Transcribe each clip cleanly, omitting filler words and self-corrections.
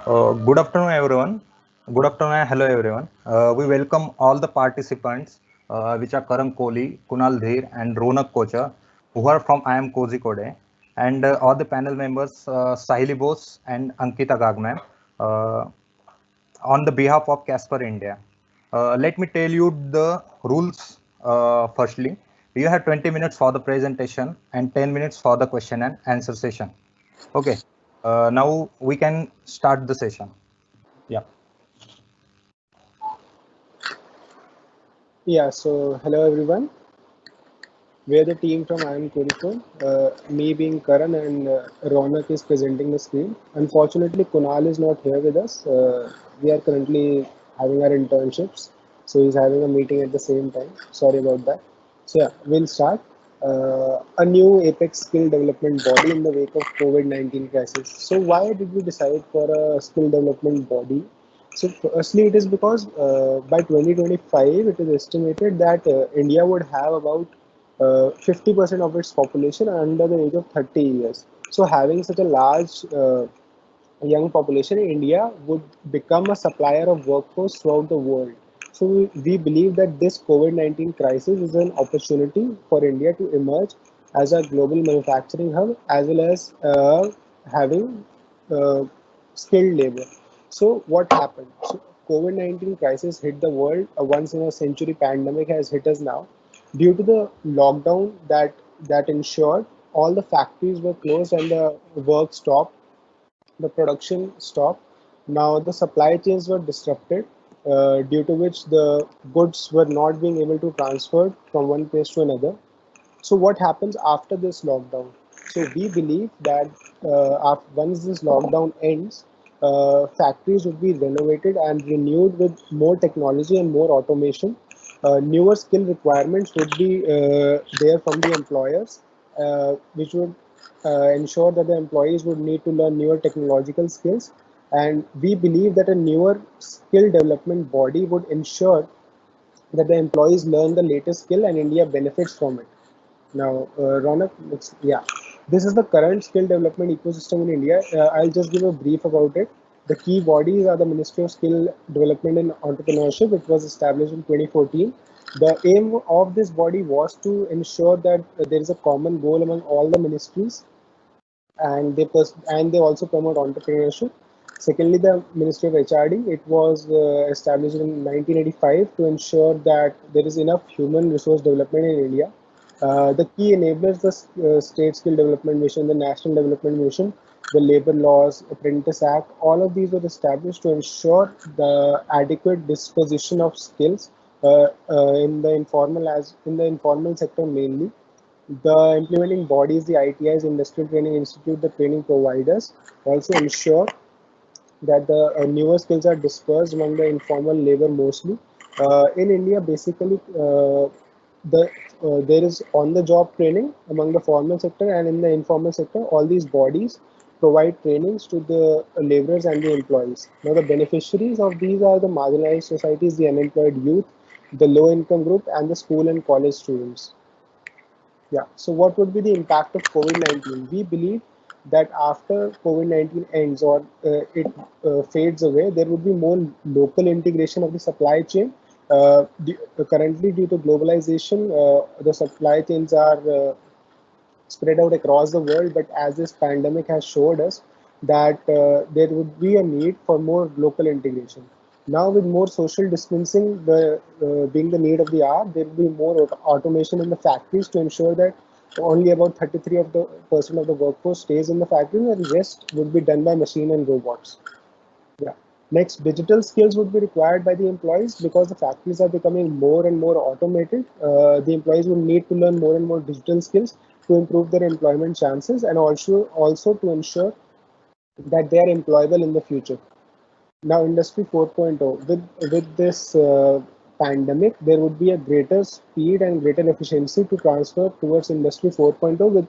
Good afternoon, everyone. Good afternoon and hello, everyone. We welcome all the participants, which are Karan Kohli, Kunal Dheer, and Ronak Kocha, who are from I am Cozy Code, and all the panel members, Sahili Bose and Ankita Gagman, uh, on the behalf of Casper India. Let me tell you the rules. Firstly, you have 20 minutes for the presentation and 10 minutes for the question and answer session. Okay. Now we can start the session. Yeah. Yeah, so hello everyone. We're the team from I am Kurikul. Me being Karan and Ronak is presenting the screen. Unfortunately, Kunal is not here with us. We are currently having our internships, so he's having a meeting at the same time. Sorry about that. So yeah, we'll start. A new Apex skill development body in the wake of COVID-19 crisis. So why did we decide for a skill development body? So firstly, it is because by 2025, it is estimated that India would have about 50% of its population under the age of 30 years. So having such a large young population in India would become a supplier of workforce throughout the world. So we believe that this COVID-19 crisis is an opportunity for India to emerge as a global manufacturing hub as well as having uh, skilled labor. So what happened? So COVID-19 crisis hit the world. A once in a century pandemic has hit us now. Due to the lockdown that ensured all the factories were closed and the work stopped, the production stopped. Now the supply chains were disrupted, due to which the goods were not being able to transfer from one place to another. So what happens after this lockdown? So we believe that once this lockdown ends, factories would be renovated and renewed with more technology and more automation. Newer skill requirements would be there from the employers, which would ensure that the employees would need to learn newer technological skills. And we believe that a newer skill development body would ensure that the employees learn the latest skill and India benefits from it. Now, Ronak, yeah, this is the current skill development ecosystem in India. I'll just give a brief about it. The key bodies are the Ministry of Skill Development and Entrepreneurship. It was established in 2014. The aim of this body was to ensure that there is a common goal among all the ministries, and they also promote entrepreneurship. Secondly, the Ministry of HRD, it was established in 1985 to ensure that there is enough human resource development in India. The key enablers, the State Skill Development Mission, the National Development Mission, the Labor Laws, Apprentice Act, all of these were established to ensure the adequate disposition of skills in the informal sector mainly. The implementing bodies, the ITIs, Industrial Training Institute, the training providers also ensure that the newer skills are dispersed among the informal labor mostly. In India, basically, there is on-the-job training among the formal sector, and in the informal sector, all these bodies provide trainings to the laborers and the employees. Now, the beneficiaries of these are the marginalized societies, the unemployed youth, the low-income group, and the school and college students. Yeah. So what would be the impact of COVID-19? We believe that after COVID-19 ends or it fades away, there would be more local integration of the supply chain. Currently, due to globalization, the supply chains are spread out across the world. But as this pandemic has showed us that there would be a need for more local integration. Now, with more social distancing being the need of the hour, there will be more automation in the factories to ensure that only about 33 of the percent of the workforce stays in the factory, and the rest would be done by machine and robots. Yeah. Next, digital skills would be required by the employees because the factories are becoming more and more automated. The employees will need to learn more and more digital skills to improve their employment chances and also to ensure that they are employable in the future. Now, Industry 4.0, with this pandemic, there would be a greater speed and greater efficiency to transfer towards Industry 4.0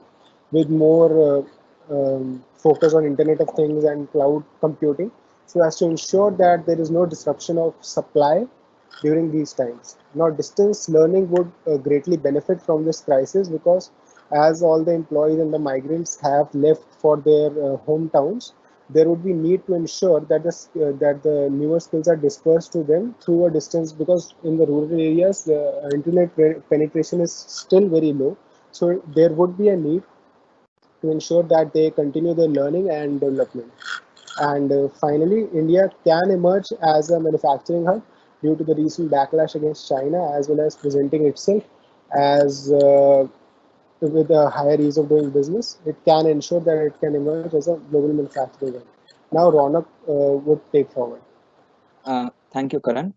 with more focus on Internet of Things and cloud computing, so as to ensure that there is no disruption of supply during these times. Now, distance learning would greatly benefit from this crisis because as all the employees and the migrants have left for their hometowns, there would be need to ensure that that the newer skills are dispersed to them through a distance, because in the rural areas the internet penetration is still very low. So there would be a need to ensure that they continue their learning and development. And finally, India can emerge as a manufacturing hub due to the recent backlash against China, as well as presenting itself as with a higher ease of doing business. It can ensure that it can emerge as a global manufacturing hub. Now, Ronak would take forward. Thank you, Karan.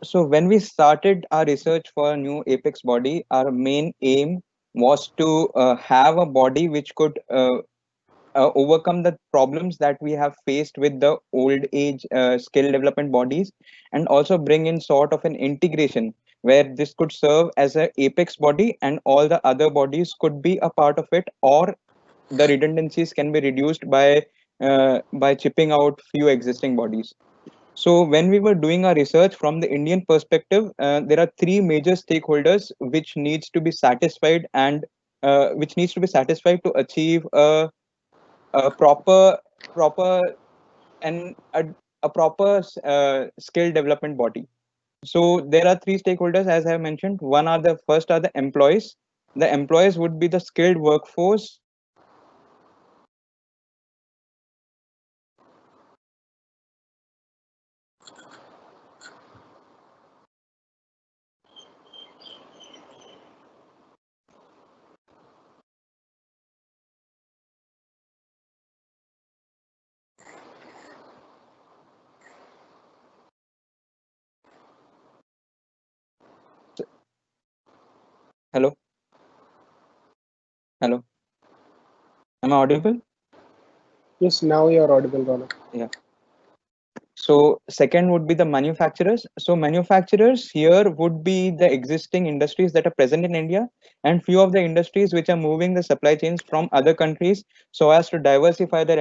So when we started our research for a new apex body, our main aim was to have a body which could overcome the problems that we have faced with the old age skill development bodies, and also bring in sort of an integration where this could serve as a apex body and all the other bodies could be a part of it, or the redundancies can be reduced by chipping out few existing bodies. So when we were doing our research from the Indian perspective, there are three major stakeholders which needs to be satisfied, and which needs to be satisfied to achieve a proper and a proper skill development body. So there are three stakeholders, as I have mentioned. One are the first are the employees. The employees would be the skilled workforce who are available in the market, and the second would be the employees who are available in the hello, hello, am I audible? Yes, now you are audible, Ronak. Yeah. So second would be the manufacturers. So manufacturers here would be the existing industries that are present in India, and few of the industries which are moving the supply chains from other countries so as to diversify their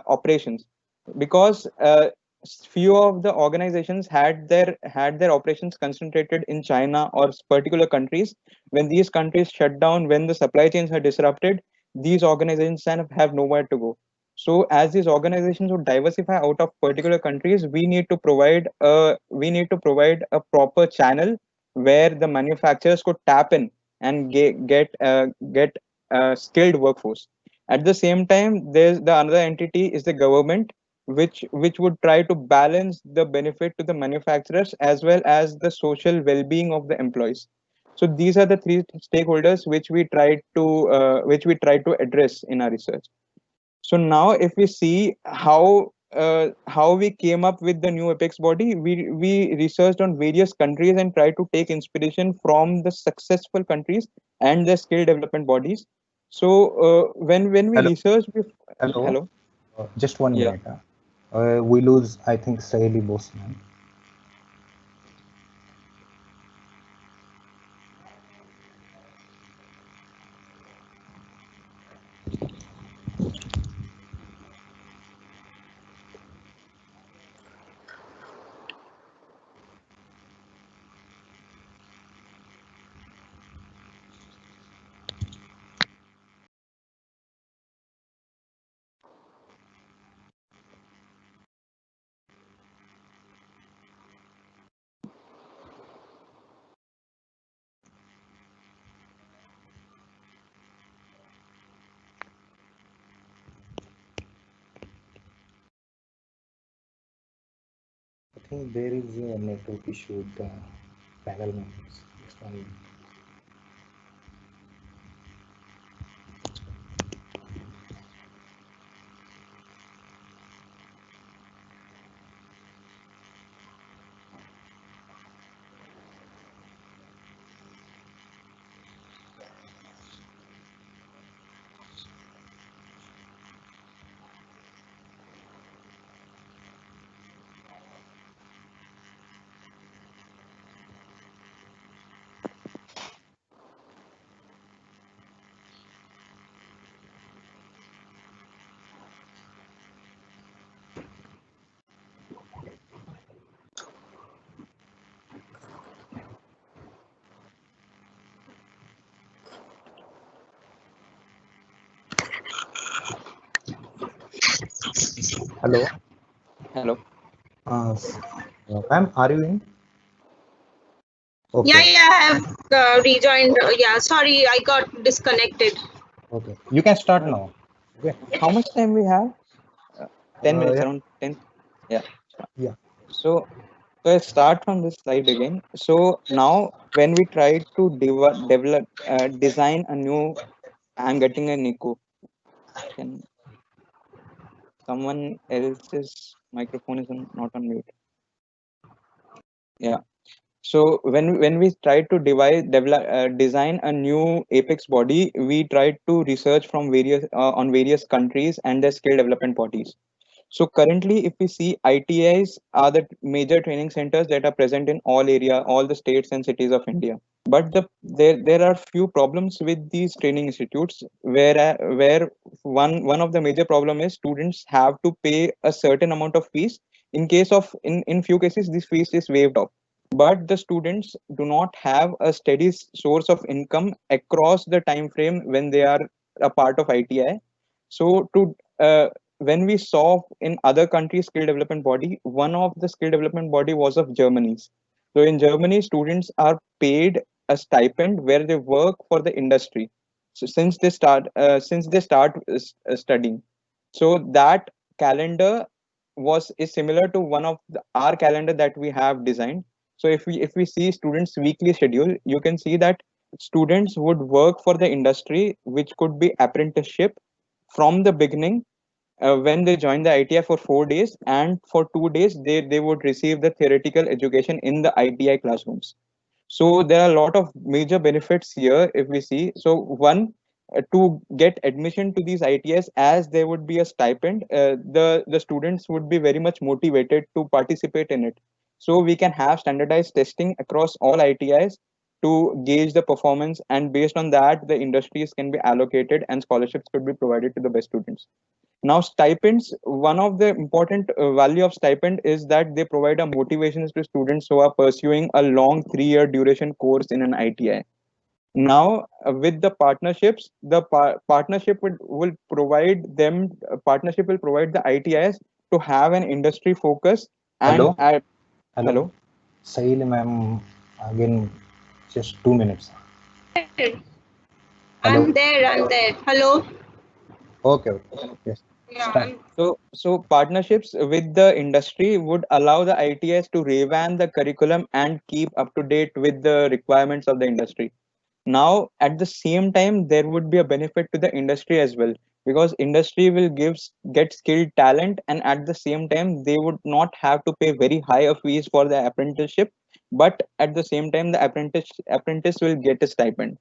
operations. Because few of the organizations had their operations concentrated in China or particular countries. When these countries shut down, when the supply chains are disrupted, these organizations have nowhere to go. So as these organizations would diversify out of particular countries, we need to provide a proper channel where the manufacturers could tap in and get skilled workforce. At the same time, there's the another entity is the government, which would try to balance the benefit to the manufacturers as well as the social well-being of the employees. So these are the three stakeholders which we try to address in our research. So now, if we see how we came up with the new apex body, we researched on various countries and tried to take inspiration from the successful countries and the skill development bodies. So when we Hello, researched, hello. hello, Just 1 minute. yeah. We lose, I think, Saili Bosman. I think there is a network issue with the panel members. Just 1 minute. Hello. Hello. Ma'am, are you in? Yeah, Okay. yeah, I have rejoined. Yeah, sorry, I got disconnected. Okay. You can start now. Okay. How much time we have? 10 minutes, Yeah. around 10. Yeah. Yeah. So, so I start from this slide again. So now when we try to develop, design a new, I'm getting an echo. Can someone else's microphone is not on mute? Yeah. So when we try to design a new Apex body, we try to research from various on various countries and their skill development bodies. So currently, if we see, ITIs are the major training centers that are present in all the states and cities of India. But there are few problems with these training institutes where one of the major problem is students have to pay a certain amount of fees. In few cases, this fees is waived off, but the students do not have a steady source of income across the time frame when they are a part of ITI. So to when we saw in other countries skill development body, one of the skill development body was of Germany's. So in Germany, students are paid a stipend where they work for the industry. So since they start studying, so that calendar is similar to one of our calendar that we have designed. So if we see students weekly schedule, you can see that students would work for the industry, which could be apprenticeship from the beginning, when they join the ITI for 4 days, and for 2 days they would receive the theoretical education in the ITI classrooms. So there are a lot of major benefits here if we see. So one, to get admission to these ITS, as there would be a stipend, the students would be very much motivated to participate in it. So we can have standardized testing across all ITIs to gauge the performance, and based on that, the industries can be allocated and scholarships could be provided to the best students. Now, stipends, one of the important value of stipend is that they provide a motivation to students who are pursuing a long 3-year duration course in an ITI. Now, with the partnerships, the partnership will provide them, partnership will provide the ITIs to have an industry focus and Hello. at, Hello. hello. Sahil, ma'am. Again, just 2 minutes. Hello. I'm there. Hello. Okay. Okay. Yes. Yeah, Start. So partnerships with the industry would allow the ITS to revamp the curriculum and keep up to date with the requirements of the industry. Now at the same time, there would be a benefit to the industry as well, because industry will get skilled talent, and at the same time they would not have to pay very high of fees for the apprenticeship, but at the same time the apprentice will get a stipend.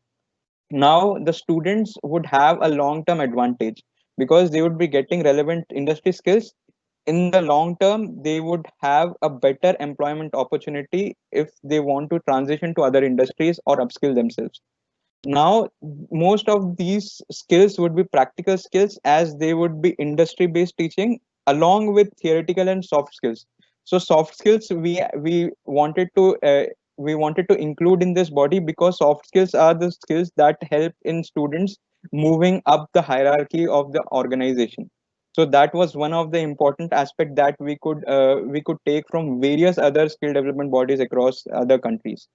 Now the students would have a long term advantage because they would be getting relevant industry skills. In the long term, they would have a better employment opportunity if they want to transition to other industries or upskill themselves. Now most of these skills would be practical skills, as they would be industry based teaching along with theoretical and soft skills. So soft skills we wanted to include in this body, because soft skills are the skills that help in students moving up the hierarchy of the organization. So that was one of the important aspect that we could take from various other skill development bodies across other countries.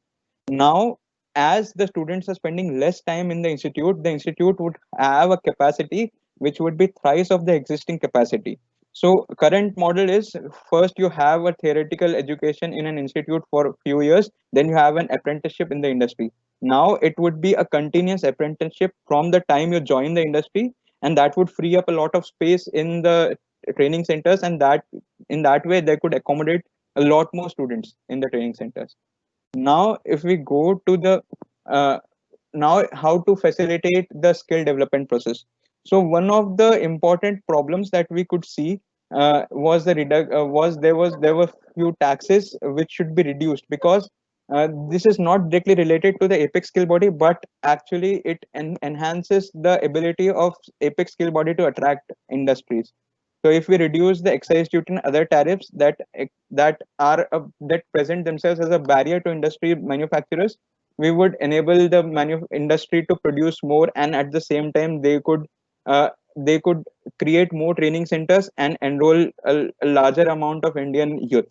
Now, as the students are spending less time in the institute would have a capacity which would be thrice of the existing capacity. So current model is, first you have a theoretical education in an institute for a few years, then you have an apprenticeship in the industry. Now it would be a continuous apprenticeship from the time you join the industry, and that would free up a lot of space in the training centers, and that in that way they could accommodate a lot more students in the training centers. Now if we go to the uh, now how to facilitate the skill development process. So one of the important problems that we could see was there were few taxes which should be reduced, because this is not directly related to the apex skill body, but actually it enhances the ability of apex skill body to attract industries. So if we reduce the excise duty and other tariffs that present themselves as a barrier to industry manufacturers, we would enable the industry to produce more, and at the same time they could they could create more training centers and enroll a larger amount of Indian youth.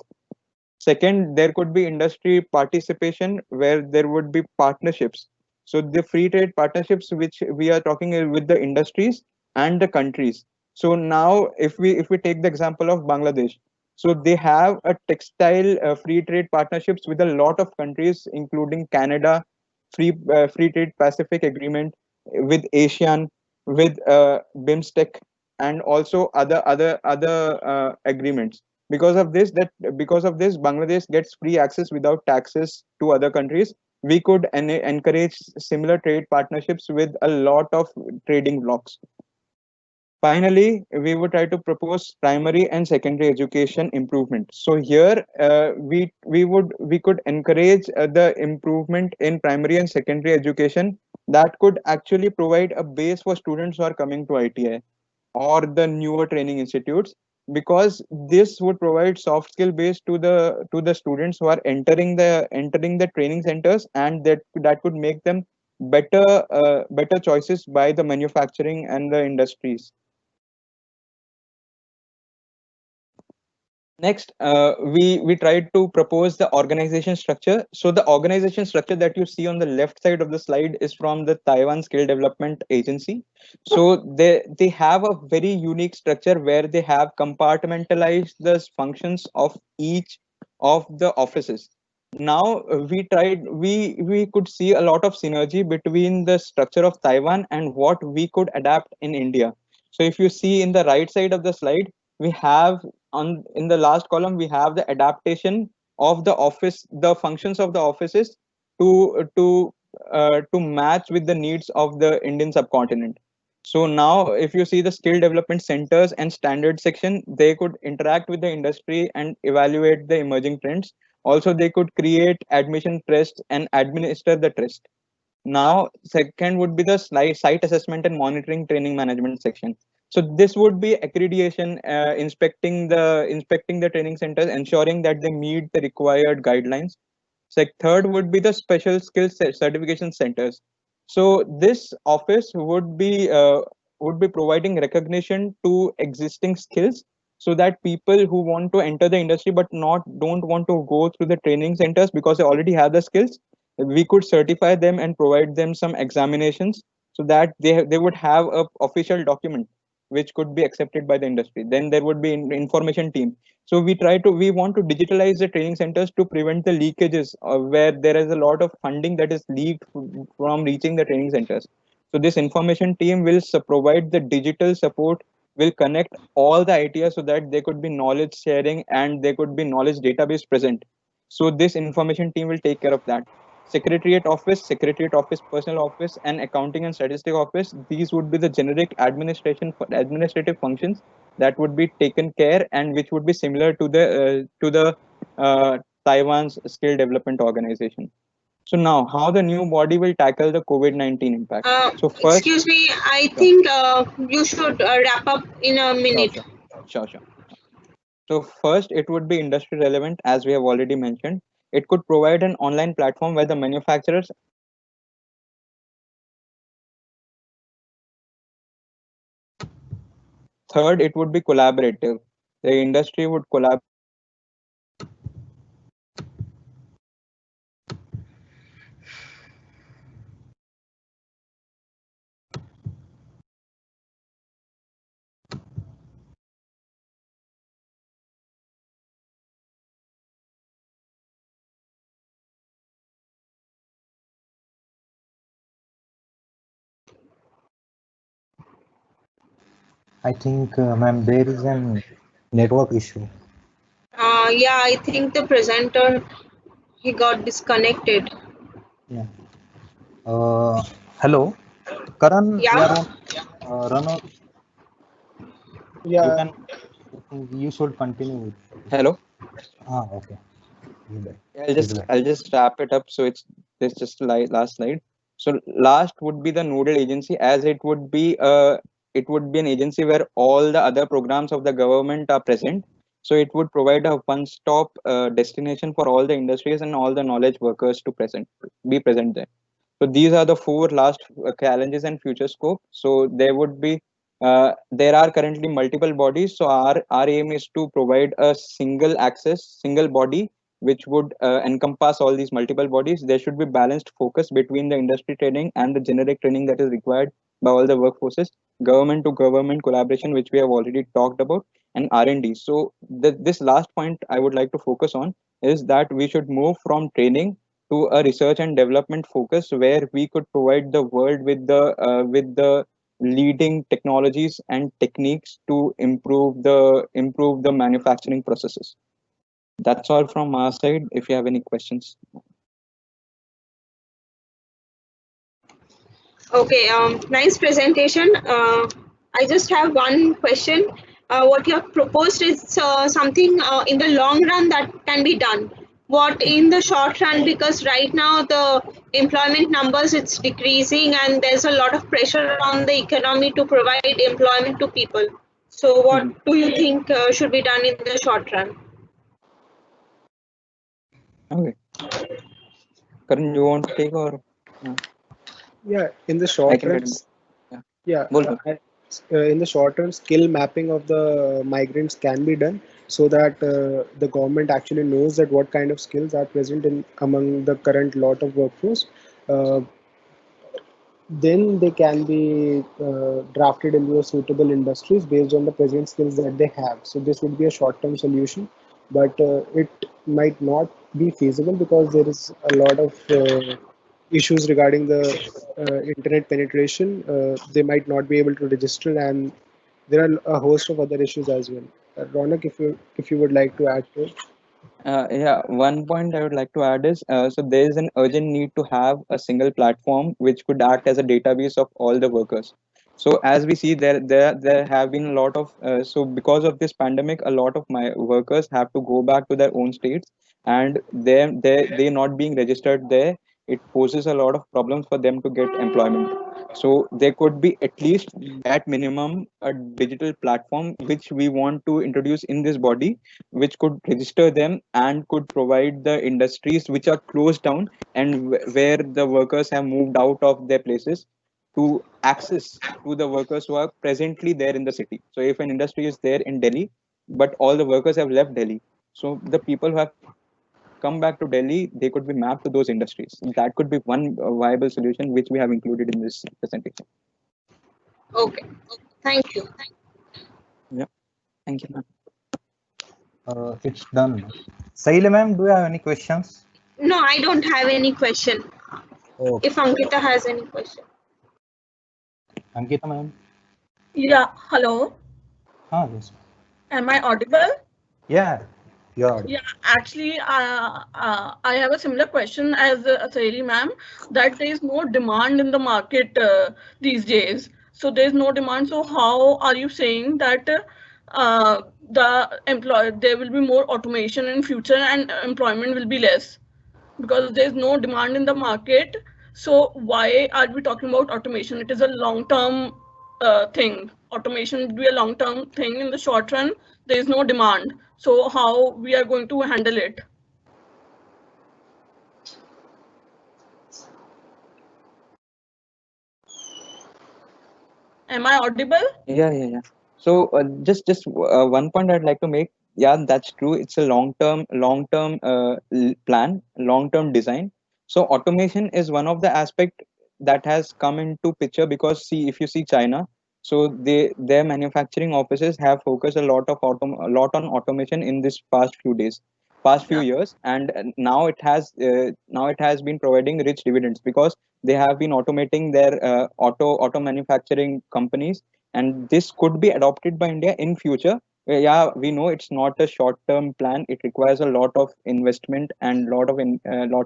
Second, there could be industry participation where there would be partnerships. So the free trade partnerships which we are talking with the industries and the countries. So now if we take the example of Bangladesh, so they have a textile free trade partnerships with a lot of countries, including Canada, free trade Pacific agreement with ASEAN, with BIMSTEC, and also other agreements. Because of this Bangladesh gets free access without taxes to other countries. We could encourage similar trade partnerships with a lot of trading blocks. Finally, we would try to propose primary and secondary education improvement. So here we could encourage the improvement in primary and secondary education that could actually provide a base for students who are coming to ITI or the newer training institutes, because this would provide soft skill base to the students who are entering the training centers, and that could make them better choices by the manufacturing and the industries. Next, we tried to propose the organization structure. So the organization structure that you see on the left side of the slide is from the Taiwan Skill Development Agency. So they have a very unique structure where they have compartmentalized the functions of each of the offices. Now we could see a lot of synergy between the structure of Taiwan and what we could adapt in India. So if you see in the right side of the slide, we have in the last column we have the adaptation of the office, the functions of the offices to match with the needs of the Indian subcontinent. So now if you see the skill development centers and standard section, they could interact with the industry and evaluate the emerging trends. Also they could create admission trust and administer the trust. Now, second would be the site assessment and monitoring training management section. So this would be accreditation, inspecting the training centers, ensuring that they meet the required guidelines. Third would be the special skills certification centers. So this office would be providing recognition to existing skills, so that people who want to enter the industry but don't want to go through the training centers because they already have the skills, we could certify them and provide them some examinations, so that they would have a official document which could be accepted by the industry. Then there would be information team. So we want to digitalize the training centers to prevent the leakages, where there is a lot of funding that is leaked from reaching the training centers. So this information team will provide the digital support, will connect all the ideas so that there could be knowledge sharing and there could be knowledge database present. So this information team will take care of that. Secretariat office, personal office, and accounting and statistic office. These would be the generic administrative functions that would be taken care, and which would be similar to the Taiwan's skill development organization. So now, how the new body will tackle the COVID-19 impact? So first, Excuse me, I sure, think you should wrap up in a sure, minute. sure. So first, it would be industry relevant, as we have already mentioned. It could provide an online platform where the manufacturers. Third, it would be collaborative. The industry would collaborate. I think, ma'am, there is an network issue. Yeah, I think the presenter, he got disconnected. Yeah. Hello, Karan, Yeah. yeah, Rano, you Yeah, can, you should continue with. Hello. Okay. He's there. I'll He's just there. I'll just wrap it up. So it's just last slide. So last would be the nodal agency, as it would be an agency where all the other programs of the government are present. So it would provide a one-stop destination for all the industries and all the knowledge workers to be present there. So these are the four last challenges and future scope. So there would be there are currently multiple bodies, so our aim is to provide a single access, single body, which would encompass all these multiple bodies. There should be balanced focus between the industry training and the generic training that is required by all the workforces, government to government collaboration, which we have already talked about, and R&D. So this last point I would like to focus on is that we should move from training to a research and development focus, where we could provide the world with the leading technologies and techniques to improve the manufacturing processes. That's all from our side. If you have any questions. Okay, nice presentation. I just have one question. What you have proposed is something in the long run that can be done. What in the short run, because right now the employment numbers, it's decreasing and there's a lot of pressure on the economy to provide employment to people. So what do you think should be done in the short run? Okay. Karan, you want to take or? Yeah, in the I short can run, get it. yeah, Bol. in the short run, skill mapping of the migrants can be done so that the government actually knows that what kind of skills are present in among the current lot of workforce. Uh, then they can be drafted into a suitable industries based on the present skills that they have. So this would be a short-term solution, but it might not be feasible because there is a lot of issues regarding the internet penetration. They might not be able to register, and there are a host of other issues as well. Ronak, if you would like to add to it. Yeah, one point I would like to add is so there is an urgent need to have a single platform which could act as a database of all the workers. So as we see, there have been a lot of so because of this pandemic, a lot of my workers have to go back to their own states, and they not being registered there, it poses a lot of problems for them to get employment. So there could be at least at minimum a digital platform which we want to introduce in this body, which could register them and could provide the industries which are closed down and where the workers have moved out of their places to access to the workers who are presently there in the city. So if an industry is there in Delhi, but all the workers have left Delhi, so the people who have come back to Delhi, they could be mapped to those industries. That could be one viable solution which we have included in this presentation. Okay, thank you. Yeah, thank you, ma'am. It's done. Sahila ma'am, do you have any questions? No, I don't have any question. Okay. If Ankita has any question. Ankita ma'am? Yeah, hello. Yes. Am I audible? Yeah, you're audible. Yeah, actually, I have a similar question as Saili ma'am, that there is no demand in the market these days. So there is no demand. So how are you saying that there will be more automation in future and employment will be less? Because there is no demand in the market. So why are we talking about automation? It is a long-term thing. Automation would be a long-term thing. In the short run, there is no demand. So how we are going to handle it? Am I audible? Yeah. So just one point I'd like to make. Yeah, that's true. It's a long term plan, long term design. So automation is one of the aspect that has come into picture, because see, if you see China, so their manufacturing offices have focused a lot on automation in this past few Yeah. years, and now it has been providing rich dividends, because they have been automating their auto manufacturing companies, and this could be adopted by India in future. Yeah, we know it's not a short term plan. It requires a lot of investment and lot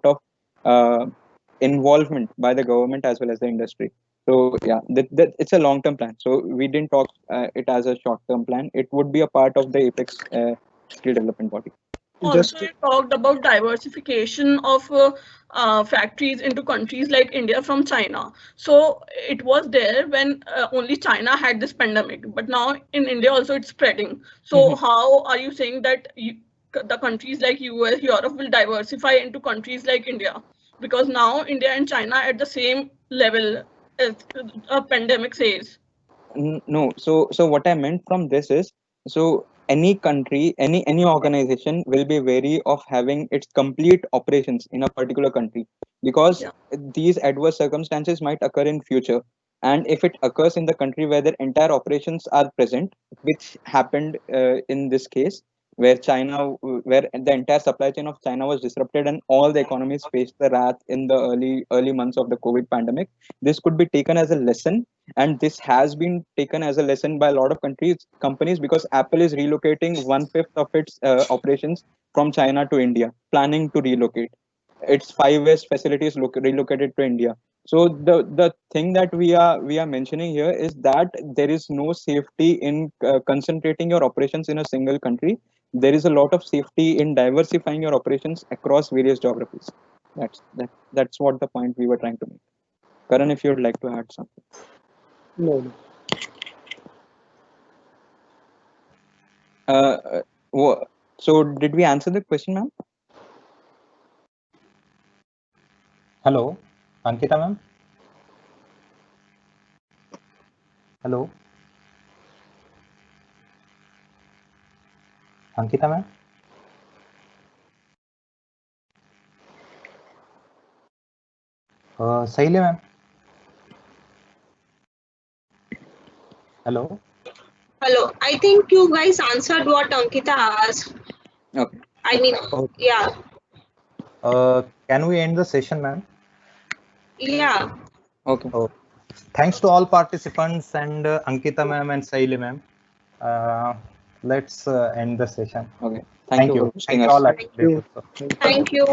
of uh, involvement by the government as well as the industry. So yeah, it's a long term plan. So we didn't talk it as a short term plan. It would be a part of the Apex skill development body. Also, Just you talked about diversification of factories into countries like India from China. So it was there when only China had this pandemic, but now in India also it's spreading. So how are you saying that the countries like US, Europe will diversify into countries like India? Because now India and China at the same level as a pandemic says. No, so what I meant from this is, so any country, any organization will be wary of having its complete operations in a particular country, because Yeah. these adverse circumstances might occur in future. And if it occurs in the country where their entire operations are present, which happened in this case, where where the entire supply chain of China was disrupted and all the economies faced the wrath in the early months of the COVID pandemic, this could be taken as a lesson. And this has been taken as a lesson by a lot of companies, because Apple is relocating 1/5 of its operations from China to India, planning to relocate its 5S facilities relocated to India. So the thing that we are mentioning here is that there is no safety in concentrating your operations in a single country. There is a lot of safety in diversifying your operations across various geographies. That's what the point we were trying to make. Karan, if you would like to add something. No. So did we answer the question, ma'am? Hello, Ankita ma'am. Hello, Ankita ma'am. Saili ma'am. Hello. Hello. I think you guys answered what Ankita asked. Okay. I mean, Okay. yeah. Can we end the session, ma'am? Yeah. Okay. Oh, thanks to all participants and Ankita ma'am and Saili ma'am. Let's end the session. Okay. Thank you for hosting Thank you us. all. Thank you. Thank you.